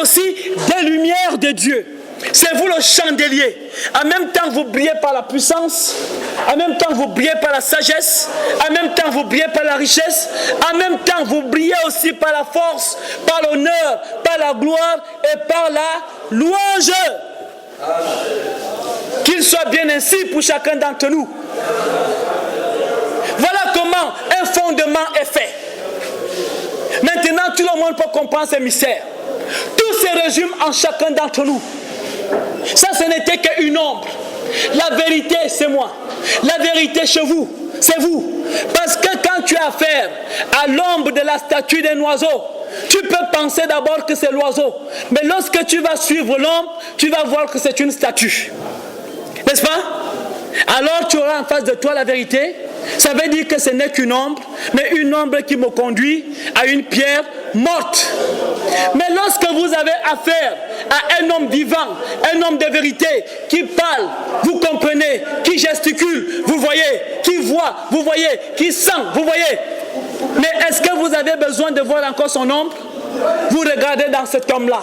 aussi des lumières de Dieu. C'est vous le chandelier. En même temps, vous brillez par la puissance. En même temps, vous brillez par la sagesse. En même temps, vous brillez par la richesse. En même temps, vous brillez aussi par la force, par l'honneur, par la gloire et par la louange. Qu'il soit bien ainsi pour chacun d'entre nous. Voilà comment un fondement est fait. Maintenant, tout le monde peut comprendre ces mystères. Tout se résume en chacun d'entre nous. Ça, ce n'était qu'une ombre. La vérité, c'est moi. La vérité chez vous, c'est vous. Parce que quand tu as affaire à l'ombre de la statue d'un oiseau, tu peux penser d'abord que c'est l'oiseau. Mais lorsque tu vas suivre l'ombre, tu vas voir que c'est une statue. N'est-ce pas? Alors tu auras en face de toi la vérité. Ça veut dire que ce n'est qu'une ombre, mais une ombre qui me conduit à une pierre morte. Mais lorsque vous avez affaire à un homme vivant, un homme de vérité, qui parle, vous comprenez, qui gesticule, vous voyez, qui voit, vous voyez, qui sent, vous voyez. Mais est-ce que vous avez besoin de voir encore son ombre? Vous regardez dans cet homme-là.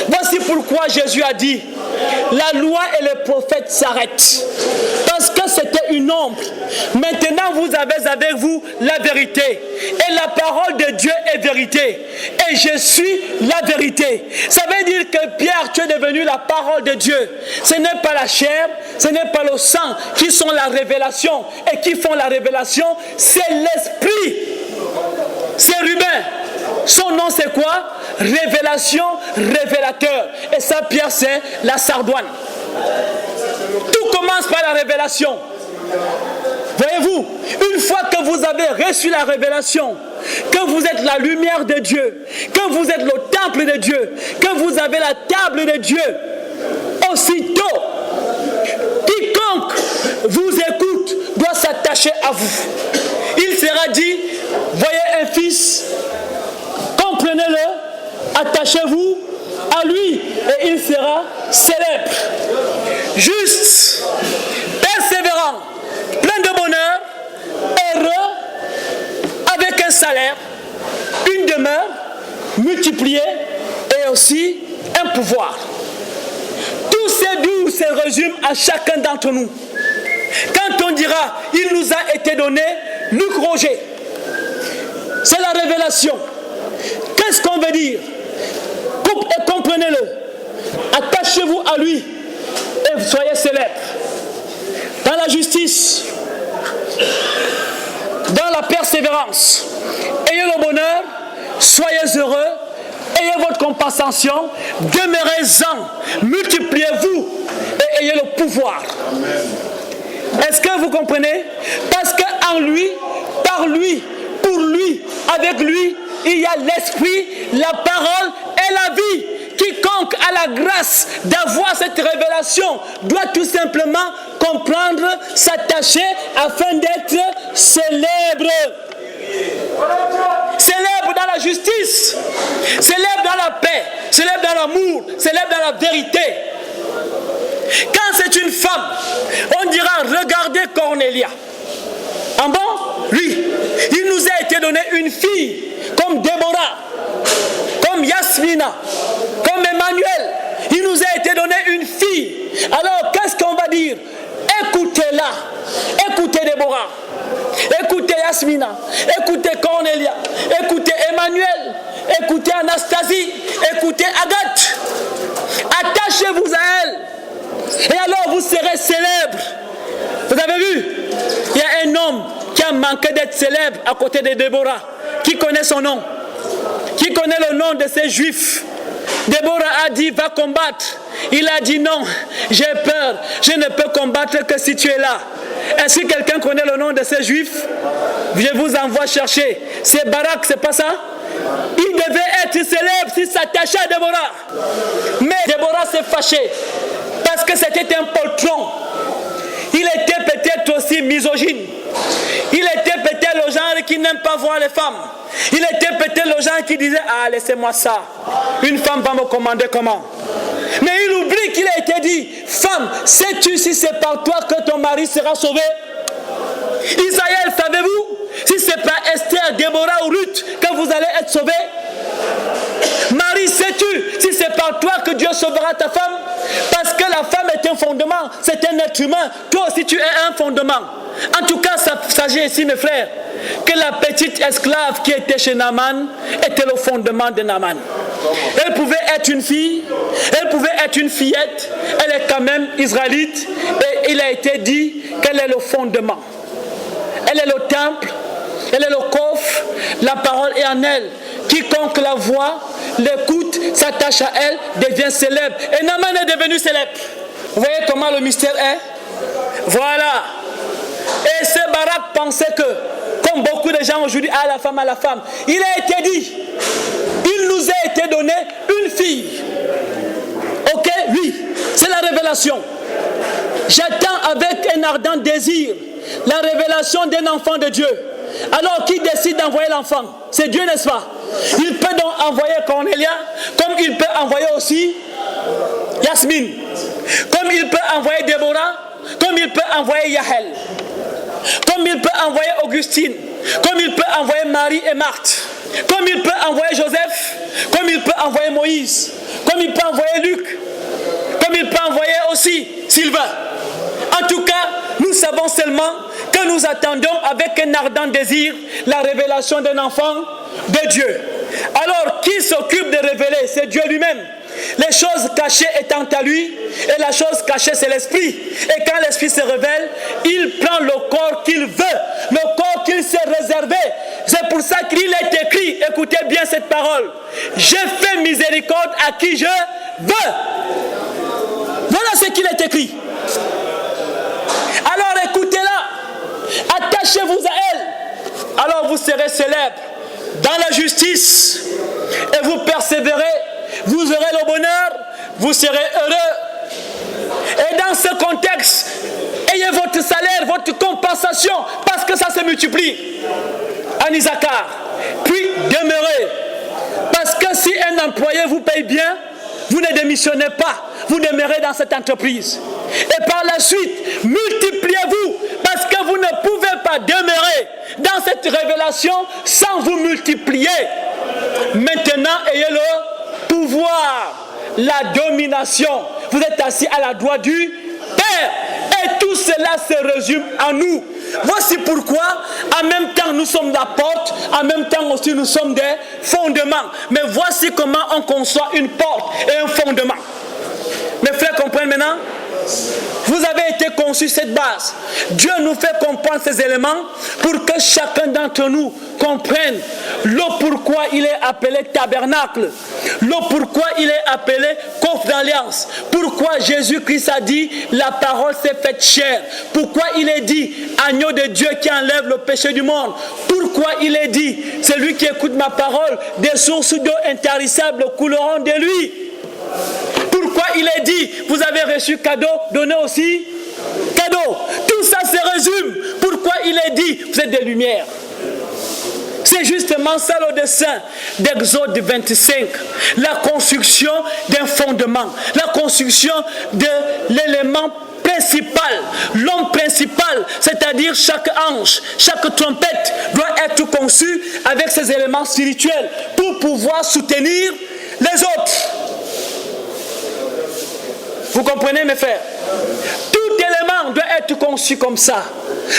Voici pourquoi Jésus a dit, la loi et les prophètes s'arrêtent. Parce que c'était une ombre. Maintenant, vous avez avec vous la vérité. Et la parole de Dieu est vérité. Et je suis la vérité. Ça veut dire que Pierre, tu es devenu la parole de Dieu. Ce n'est pas la chair, ce n'est pas le sang qui sont la révélation et qui font la révélation. C'est l'esprit. C'est Ruben. Son nom c'est quoi? Révélation, révélateur. Et ça, Pierre, c'est la sardoine. Tout commence par la révélation. Voyez-vous, une fois que vous avez reçu la révélation, que vous êtes la lumière de Dieu, que vous êtes le temple de Dieu, que vous avez la table de Dieu, aussitôt, quiconque vous écoute doit s'attacher à vous. Il sera dit, voyez un fils, comprenez-le, attachez-vous à lui et il sera célèbre, juste, persévérant, plein de bonheur, heureux, avec un salaire, une demeure, multipliée et aussi un pouvoir. Tous ces dons se résument à chacun d'entre nous. Quand on dira, il nous a été donné, Luc Roger, c'est la révélation. Qu'est-ce qu'on veut dire? Et comprenez-le. Attachez-vous à lui et soyez célèbre. Dans la justice, dans la persévérance, ayez le bonheur, soyez heureux, ayez votre compassion, demeurez-en, multipliez-vous et ayez le pouvoir. Est-ce que vous comprenez? Parce qu'en lui, par lui, pour lui, avec lui, il y a l'esprit, la parole et la vie. Quiconque a la grâce d'avoir cette révélation doit tout simplement comprendre, s'attacher afin d'être célèbre. Célèbre dans la justice, célèbre dans la paix, célèbre dans l'amour, célèbre dans la vérité. Quand c'est une femme, on dira regardez Cornélia. En bon, lui, il nous a été donné une fille comme Déborah, comme Yasmina, comme Emmanuel. Il nous a été donné une fille. Alors qu'est-ce qu'on va dire? Écoutez-la, écoutez Déborah, écoutez Yasmina, écoutez Cornélia, écoutez Emmanuel, écoutez Anastasie, écoutez Agathe. Attachez-vous à elle. Et alors vous serez célèbre. Vous avez vu? Il y a un homme qui a manqué d'être célèbre à côté de Déborah. Qui connaît son nom? Qui connaît le nom de ces juifs? Déborah a dit va combattre. Il a dit non, j'ai peur. Je ne peux combattre que si tu es là. Est-ce que quelqu'un connaît le nom de ces juifs? Je vous envoie chercher. C'est Barak, c'est pas ça? Il devait être célèbre s'il s'attachait à Déborah. Mais Déborah s'est fâchée parce que c'était un poltron. Il était peut-être aussi misogyne. Il était peut-être le genre qui n'aime pas voir les femmes. Il était peut-être le genre qui disait ah laissez-moi ça. Une femme va me commander comment? Mais il oublie qu'il a été dit femme, sais-tu si c'est par toi que ton mari sera sauvé? Israël, savez-vous si c'est par Esther, Déborah ou Ruth que vous allez être sauvés? Marie, sais-tu si c'est par toi que Dieu sauvera ta femme. Parce que la femme est un fondement, c'est un être humain. Toi aussi tu es un fondement. En tout cas, ça s'agit ici, mes frères, que la petite esclave qui était chez Naaman était le fondement de Naaman. Elle pouvait être une fille, elle pouvait être une fillette, elle est quand même israélite et il a été dit qu'elle est le fondement. Elle est le temple, elle est le coffre, la parole est en elle. Quiconque la voit, l'écoute, s'attache à elle, devient célèbre. Et Naaman est devenu célèbre. Vous voyez comment le mystère est? Voilà. Et ce Barak pensait que, comme beaucoup de gens aujourd'hui, à la femme, il a été dit, il nous a été donné une fille. Ok, oui, c'est la révélation. J'attends avec un ardent désir la révélation d'un enfant de Dieu. Alors qui décide d'envoyer l'enfant? C'est Dieu, n'est-ce pas? Il peut donc envoyer Cornélia, comme il peut envoyer aussi Yasmine, comme il peut envoyer Déborah, comme il peut envoyer Yahel, comme il peut envoyer Augustine, comme il peut envoyer Marie et Marthe, comme il peut envoyer Joseph, comme il peut envoyer Moïse, comme il peut envoyer Luc, comme il peut envoyer aussi Sylvain. En tout cas, nous savons seulement que nous attendons avec un ardent désir la révélation d'un enfant de Dieu. Alors, qui s'occupe de révéler? C'est Dieu lui-même. Les choses cachées étant à lui, et la chose cachée c'est l'esprit. Et quand l'esprit se révèle, il prend le corps qu'il veut, le corps qu'il s'est réservé. C'est pour ça qu'il est écrit, écoutez bien cette parole, je fais miséricorde à qui je veux. Voilà ce qu'il est écrit. Alors écoutez-la, attachez-vous à elle, alors vous serez célèbre dans la justice et vous persévérez, vous aurez le bonheur, vous serez heureux. Et dans ce contexte, ayez votre salaire, votre compensation, parce que ça se multiplie en Issachar. Puis demeurez, parce que si un employé vous paye bien, vous ne démissionnez pas, vous demeurez dans cette entreprise. Et par la suite, multipliez-vous, parce que vous ne pouvez pas demeurer dans cette révélation sans vous multiplier. Maintenant, ayez le pouvoir, la domination. Vous êtes assis à la droite du Père. Et tout cela se résume en nous. Voici pourquoi, en même temps, nous sommes la porte, en même temps aussi, nous sommes des fondements. Mais voici comment on conçoit une porte et un fondement. Mes frères comprennent maintenant? Vous avez été conçus cette base. Dieu nous fait comprendre ces éléments pour que chacun d'entre nous comprenne le pourquoi il est appelé tabernacle, le pourquoi il est appelé coffre d'alliance, pourquoi Jésus-Christ a dit la parole s'est faite chair, pourquoi il est dit agneau de Dieu qui enlève le péché du monde, pourquoi il est dit celui qui écoute ma parole, des sources d'eau intarissables couleront de lui. Pourquoi il est dit, vous avez reçu cadeau, donnez aussi cadeau. Tout ça se résume. Pourquoi il est dit, vous êtes des lumières. C'est justement ça le dessin d'Exode 25. La construction d'un fondement. La construction de l'élément principal. L'homme principal, c'est-à-dire chaque ange, chaque trompette doit être conçu avec ces éléments spirituels pour pouvoir soutenir les autres. Vous comprenez, mes frères? Tout élément doit être conçu comme ça.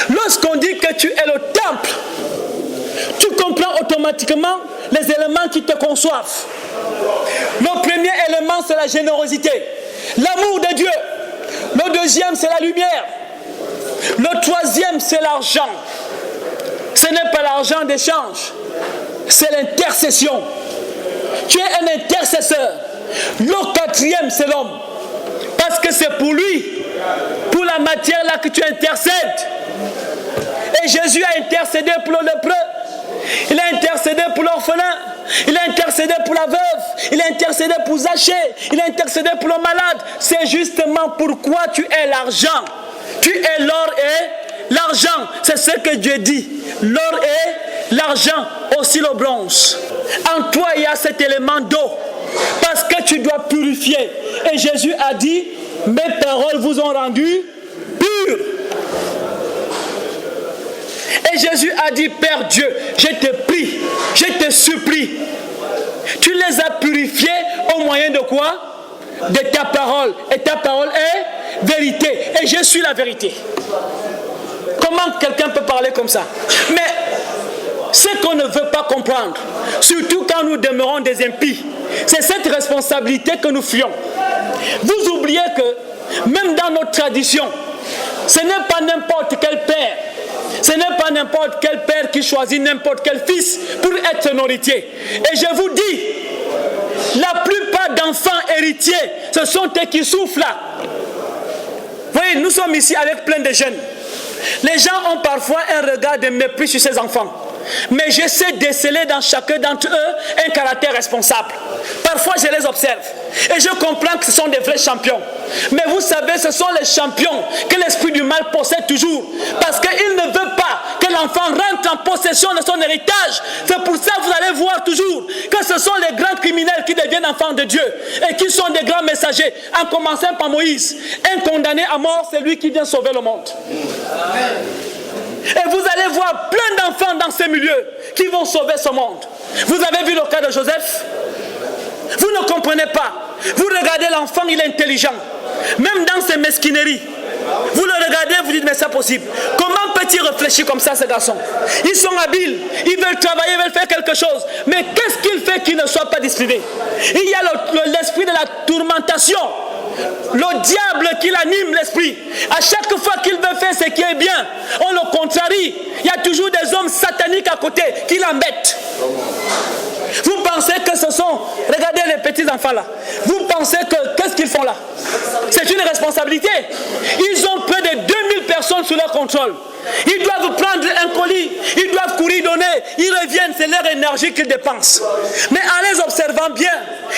Lorsqu'on dit que tu es le temple, tu comprends automatiquement les éléments qui te conçoivent. Le premier élément, c'est la générosité, l'amour de Dieu. Le deuxième, c'est la lumière. Le troisième, c'est l'argent. Ce n'est pas l'argent d'échange, c'est l'intercession. Tu es un intercesseur. Le quatrième, c'est l'homme. Parce que c'est pour lui, pour la matière là que tu intercèdes. Et Jésus a intercédé pour le lépreux. Il a intercédé pour l'orphelin. Il a intercédé pour la veuve. Il a intercédé pour Zachée. Il a intercédé pour le malade. C'est justement pourquoi tu es l'argent. Tu es l'or et l'argent. C'est ce que Dieu dit. L'or et l'argent, aussi le bronze. En toi, il y a cet élément d'eau. Parce que tu dois purifier. Et Jésus a dit, mes paroles vous ont rendu purs. Et Jésus a dit, Père Dieu, je te prie, je te supplie. Tu les as purifiés au moyen de quoi? De ta parole. Et ta parole est vérité. Et je suis la vérité. Comment quelqu'un peut parler comme ça? Mais ce qu'on ne veut pas comprendre, surtout quand nous demeurons des impies, c'est cette responsabilité que nous fuyons. Vous oubliez que même dans notre tradition, ce n'est pas n'importe quel père, ce n'est pas n'importe quel père qui choisit n'importe quel fils pour être son héritier. Et je vous dis, la plupart d'enfants héritiers, ce sont eux qui souffrent là. Vous voyez, nous sommes ici avec plein de jeunes. Les gens ont parfois un regard de mépris sur ces enfants. Mais je sais déceler dans chacun d'entre eux un caractère responsable. Parfois je les observe et je comprends que ce sont des vrais champions. Mais vous savez, ce sont les champions que l'esprit du mal possède toujours. Parce qu'il ne veut pas que l'enfant rentre en possession de son héritage. C'est pour ça que vous allez voir toujours que ce sont les grands criminels qui deviennent enfants de Dieu et qui sont des grands messagers. En commençant par Moïse, un condamné à mort, c'est lui qui vient sauver le monde. Amen. Et vous allez voir plein d'enfants dans ces milieux qui vont sauver ce monde. Vous avez vu le cas de Joseph? Vous ne comprenez pas. Vous regardez l'enfant, il est intelligent. Même dans ses mesquineries. Vous le regardez, vous dites, mais c'est possible. Comment peut-il réfléchir comme ça, ces garçons? Ils sont habiles, ils veulent travailler, ils veulent faire quelque chose. Mais qu'est-ce qu'il fait qu'il ne soit pas discipliné? Il y a l'esprit de la tourmentation. Le diable qui l'anime l'esprit. À chaque fois qu'il veut faire ce qui est bien, on le contrarie. Il y a toujours des hommes sataniques à côté qui l'embêtent. Vous pensez que ce sont... Regardez les petits enfants là. Vous pensez que... Qu'est-ce qu'ils font là? C'est une responsabilité. Ils ont près de 2000 personnes sous leur contrôle. Ils doivent prendre un colis, ils doivent courir donner, ils reviennent, c'est leur énergie qu'ils dépensent. Mais en les observant bien,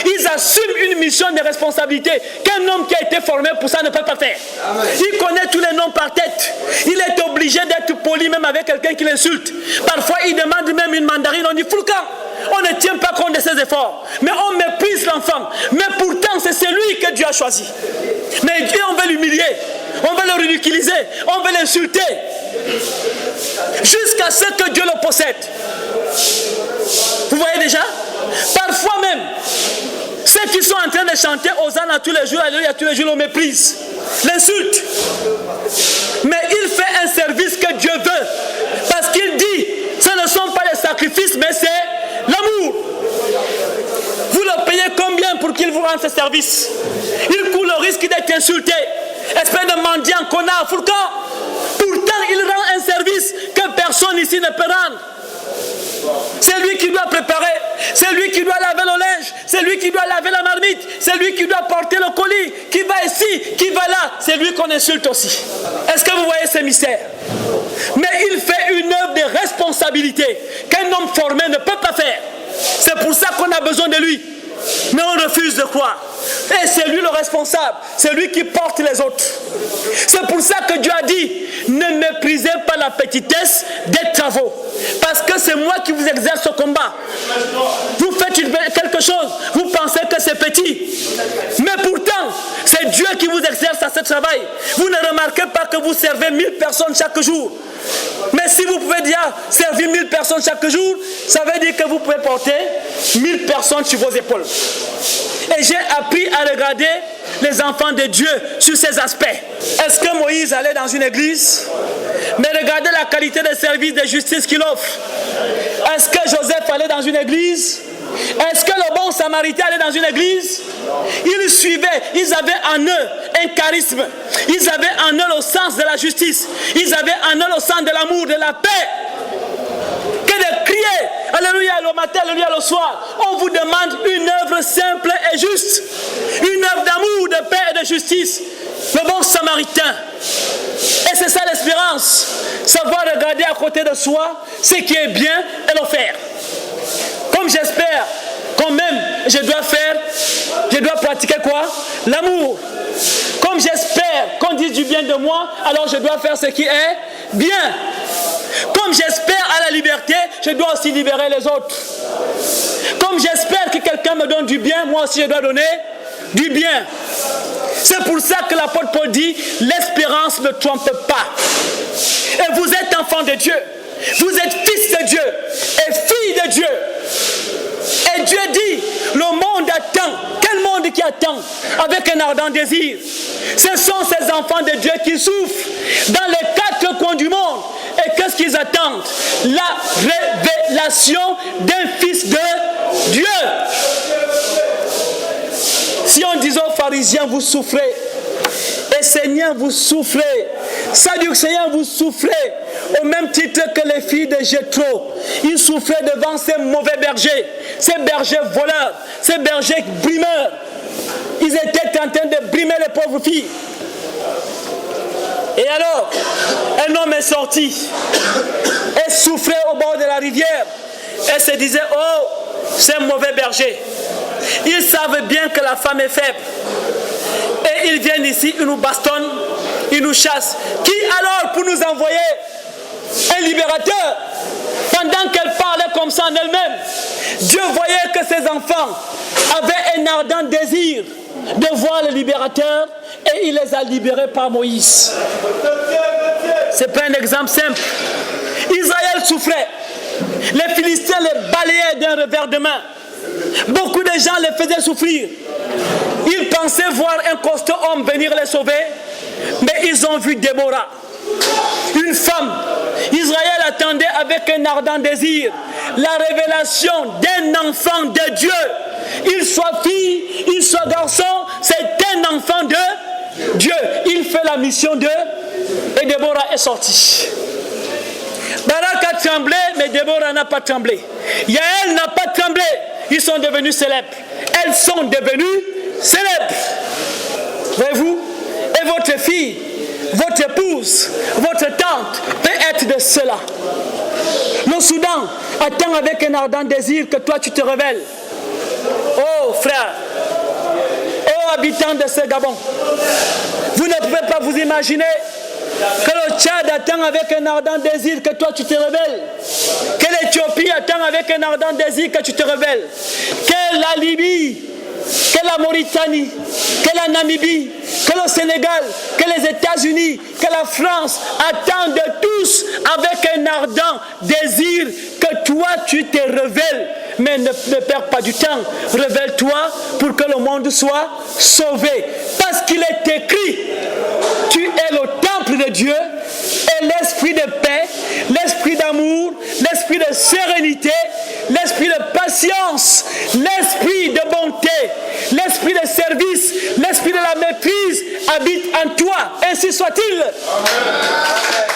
ils assument une mission de responsabilité qu'un homme qui a été formé pour ça ne peut pas faire. Amen. Il connaît tous les noms par tête. Il est obligé d'être poli même avec quelqu'un qui l'insulte. Parfois il demande même une mandarine, on dit Foulcan. On ne tient pas compte de ses efforts. Mais on méprise l'enfant. Mais pourtant c'est celui que Dieu a choisi. Mais Dieu, on veut l'humilier, on veut le ridiculiser, on veut l'insulter. Jusqu'à ce que Dieu le possède. Vous voyez déjà? Parfois même, ceux qui sont en train de chanter Hosanna tous les jours, alléluia tous les jours, le méprisent, l'insultent. Mais il fait un service que Dieu veut. Parce qu'il dit, ce ne sont pas les sacrifices, mais c'est l'amour. Vous le payez combien pour qu'il vous rende ce service? Il court le risque d'être insulté. Espèce de mendiant, connard, fourcan. Pourtant, il rend un service que personne ici ne peut rendre. C'est lui qui doit préparer, c'est lui qui doit laver le linge, c'est lui qui doit laver la marmite, c'est lui qui doit porter le colis, qui va ici, qui va là, c'est lui qu'on insulte aussi. Est-ce que vous voyez ce mystère? Mais il fait une œuvre de responsabilité qu'un homme formé ne peut pas faire. C'est pour ça qu'on a besoin de lui. Mais on refuse de croire. Et c'est lui le responsable. C'est lui qui porte les autres. C'est pour ça que Dieu a dit, ne méprisez pas la petitesse des travaux. Parce que c'est moi qui vous exerce ce combat. Vous faites quelque chose, vous pensez que c'est petit. Mais pourtant, c'est Dieu qui vous exerce à ce travail. Vous ne remarquez pas que vous servez 1000 personnes chaque jour. Mais si vous pouvez dire servir 1000 personnes chaque jour, ça veut dire que vous pouvez porter 1000 personnes sur vos épaules. Et j'ai appris à regarder les enfants de Dieu sur ces aspects. Est-ce que Moïse allait dans une église? Mais regardez la qualité de service de justice qu'il offre. Est-ce que Joseph allait dans une église? Est-ce que le bon samaritain allait dans une église? Ils suivaient, ils avaient en eux un charisme. Ils avaient en eux le sens de la justice. Ils avaient en eux le sens de l'amour, de la paix. Que de crier, alléluia le matin, alléluia le soir. On vous demande une œuvre simple et juste. Une œuvre d'amour, de paix et de justice. Le bon samaritain. Et c'est ça l'espérance. Savoir regarder à côté de soi ce qui est bien et le faire. Comme j'espère quand même je dois pratiquer quoi? L'amour. Comme j'espère qu'on dise du bien de moi, alors je dois faire ce qui est bien. Comme j'espère à la liberté, je dois aussi libérer les autres. Comme j'espère que quelqu'un me donne du bien, moi aussi je dois donner du bien. C'est pour ça que l'apôtre Paul dit, l'espérance ne trompe pas. Et vous êtes enfant de Dieu. Vous êtes fils de Dieu et fille de Dieu. Et Dieu dit, le monde attend. Quel monde attend avec un ardent désir. Ce sont ces enfants de Dieu qui souffrent dans les quatre coins du monde. Et qu'est-ce qu'ils attendent? La révélation d'un fils de Dieu. Si on disait aux pharisiens, vous souffrez, et Seigneur, vous souffrez, Sadducéens, vous souffrez, au même titre que les filles de Jéthro, ils souffraient devant ces mauvais bergers, ces bergers voleurs, ces bergers brimeurs. Ils étaient en train de brimer les pauvres filles. Et alors, un homme est sorti et souffrait au bord de la rivière et se disait, oh, ces mauvais bergers, ils savent bien que la femme est faible. Et ils viennent ici, ils nous bastonnent, ils nous chassent. Qui alors pour nous envoyer un libérateur? Pendant qu'elle parlait comme ça en elle-même, Dieu voyait que ses enfants avaient un ardent désir de voir le libérateur et il les a libérés par Moïse. C'est pas un exemple simple. Israël souffrait. Les Philistins les balayaient d'un revers de main. Beaucoup de gens les faisaient souffrir. Ils pensaient voir un costaud homme venir les sauver, mais ils ont vu Déborah, une femme. Israël attendait avec un ardent désir la révélation d'un enfant de Dieu. Il soit fille, il soit garçon, c'est un enfant de Dieu. Il fait la mission de... Et Déborah est sortie. Barak a tremblé, mais Déborah n'a pas tremblé. Yaël n'a pas tremblé. Ils sont devenus célèbres. Elles sont devenues célèbres. Voyez-vous? Et votre fille, votre épouse, votre tante peut être de cela. Le Soudan attend avec un ardent désir que toi tu te révèles. Oh frère, oh habitants de ce Gabon, vous ne pouvez pas vous imaginer que le Tchad attend avec un ardent désir que toi tu te révèles. Que l'Éthiopie attend avec un ardent désir que tu te révèles. Que la Libye, que la Mauritanie, que la Namibie, que le Sénégal, que les États-Unis, que la France attendent tous avec un ardent désir que toi tu te révèles. Mais ne perds pas du temps. Révèle-toi pour que le monde soit sauvé. Parce qu'il est écrit, tu es le temple de Dieu et l'esprit de paix, l'esprit d'amour, l'esprit de sérénité, l'esprit de patience, l'esprit de bonté, l'esprit de service, l'esprit de la maîtrise habite en toi. Ainsi soit-il. Amen.